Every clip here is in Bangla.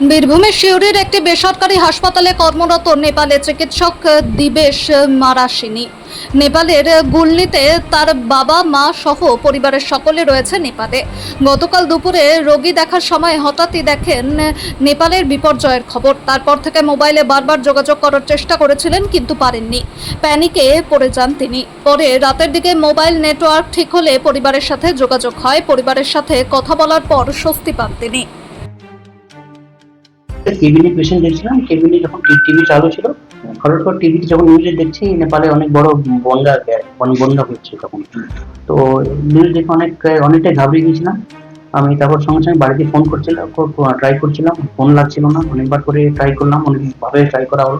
বীরভূমের সিউড়ির একটি বেসরকারি হাসপাতালে কর্মরত নেপালে চিকিৎসক দিবেশ মারাশিনী নেপালের গুলনিতে তার বাবা মা সহ পরিবারের সকলে রয়েছে নেপালে। গতকাল দুপুরে রোগী দেখার সময় হঠাৎই দেখেন নেপালের বিপর্যয়ের খবর। তারপর থেকে মোবাইলে বারবার যোগাযোগ করার চেষ্টা করেছিলেন কিন্তু পারেননি। প্যানিকে পড়ে যান তিনি। পরে রাতের দিকে মোবাইল নেটওয়ার্ক ঠিক হলে পরিবারের সাথে যোগাযোগ হয়। পরিবারের সাথে কথা বলার পর স্বস্তি পান তিনি। কেবিনে পেশেন্ট দেখছিলাম। কেবিনে যখন টিভি চালু ছিল, হঠাৎ করে টিভিতে যখন নিউজে দেখছি নেপালে অনেক বড় বন্যা হচ্ছে তখন। তো নিউজ দেখে অনেকটাই ঘাবড়ে গিয়েছিলাম। আমি তারপর সঙ্গে সঙ্গে বাড়িতে ফোন করছিলাম, ট্রাই করছিলাম, ফোন লাগছিল না। অনেকবার করে ট্রাই করলাম, অনেকভাবে ট্রাই করা হলো,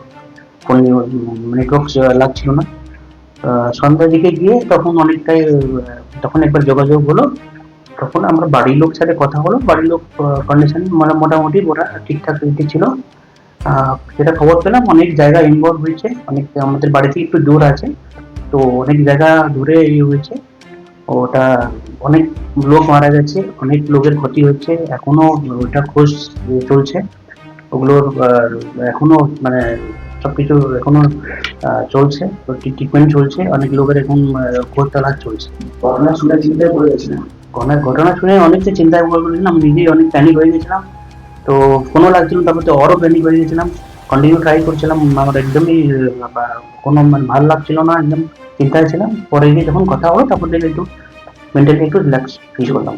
ফোন নেটওয়ার্ক লাগছিল না। সন্ধ্যার দিকে গিয়ে তখন একবার যোগাযোগ হলো। তখন আমরা বাড়ির লোক সাথে কথা হলো। বাড়ির লোক কন্ডিশন মোটামুটি ওরা ঠিকঠাক রীতি ছিল। যেটা খবর পেলাম, অনেক জায়গা ইনভলভ হয়েছে, অনেক আমাদের বাড়ি থেকে একটু দূর আছে, তো অনেক জায়গা দূরে হয়েছে। ওটা অনেক লোক মারা গেছে, অনেক লোকের ক্ষতি হচ্ছে। এখনো ওটা খোঁজ চলছে, ওগুলোর এখনো মানে সবকিছু এখনো চলছে, ট্রিটমেন্ট চলছে। অনেক লোকের এখন খোঁজ তালাশ চলছে। ঘটনা শুনে চিন্তায় পড়ে গেছিলাম। ঘটনা শুনে অনেকটা চিন্তায় পড়ে গেছিলাম, আমি নিজেই অনেক প্যানিক হয়ে গেছিলাম। তো ফোনও লাগছিল, তারপর তো আরও প্যানিক হয়ে গেছিলাম। কন্টিনিউ ট্রাই করছিলাম, আমার একদমই কোনো ভালো লাগছিল না, একদম চিন্তায় ছিলাম। পরে গিয়ে যখন কথা হলো, তারপর থেকে একটু মেন্টালি একটু রিল্যাক্স ফিল করলাম।